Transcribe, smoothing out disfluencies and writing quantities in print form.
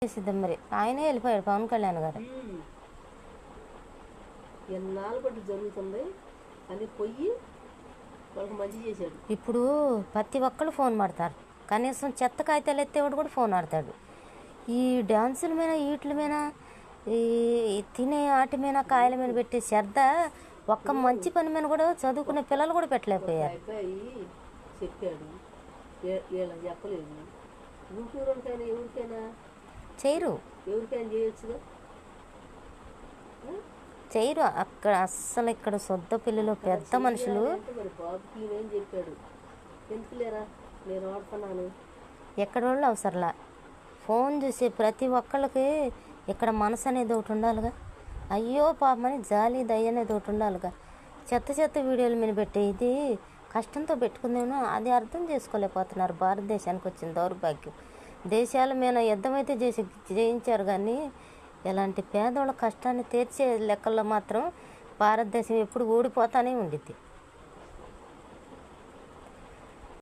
చేసిద్దాం మరి. ఆయనే వెళ్ళిపోయాడు పవన్ కళ్యాణ్ గారు. ఎన్నాళ్ళు బట్టి జరుగుతుంది అని పొయ్యి వాళ్ళకి మంచి చేశాడు. ఇప్పుడు ప్రతి ఒక్కళ్ళు ఫోన్ మాడతారు. కనీసం చెత్త కాగితాలు ఎత్తేవాడు కూడా ఫోన్ ఆడతాడు. ఈ డ్యాన్సుల మీద వీటి మీద ఈ తినే వాటి మీద కాయల మీద పెట్టే శ్రద్ధ ఒక్క మంచి పని మీద కూడా చదువుకునే పిల్లలు కూడా పెట్టలేకపోయారు. అబ్బాయి చెప్పాడు, వీళ్ళకి చెప్పలేదు. గుంటూరుకైనా ఎవరికైనా చేయరు, ఎవరికైనా చేయొచ్చుగా, చేయరు. అక్కడ అస్సలు ఇక్కడ సొద్ద పిల్లలు పెద్ద మనుషులు. మరి బాబుకి ఏం చెప్పాడు, ఎందుకు లేరా నేను ఆడుతున్నాను. ఎక్కడ వాళ్ళు అవసరంలా ఫోన్ చూసే ప్రతి ఒక్కళ్ళకి ఇక్కడ మనసు అనేది ఒకటి ఉండాలిగా. అయ్యో పాపమని జాలి దయ అనేది ఒకటి ఉండాలిగా. చెత్త వీడియోలు మీద పెట్టే ఇది కష్టంతో పెట్టుకుందేమో అది అర్థం చేసుకోలేకపోతున్నారు. భారతదేశానికి వచ్చిన దౌర్భాగ్యం. దేశాల మీద యుద్ధం అయితే జయించారు కానీ ఇలాంటి పేదవాళ్ళ కష్టాన్ని తీర్చే లెక్కల్లో మాత్రం భారతదేశం ఎప్పుడు ఓడిపోతానే ఉండిద్ది.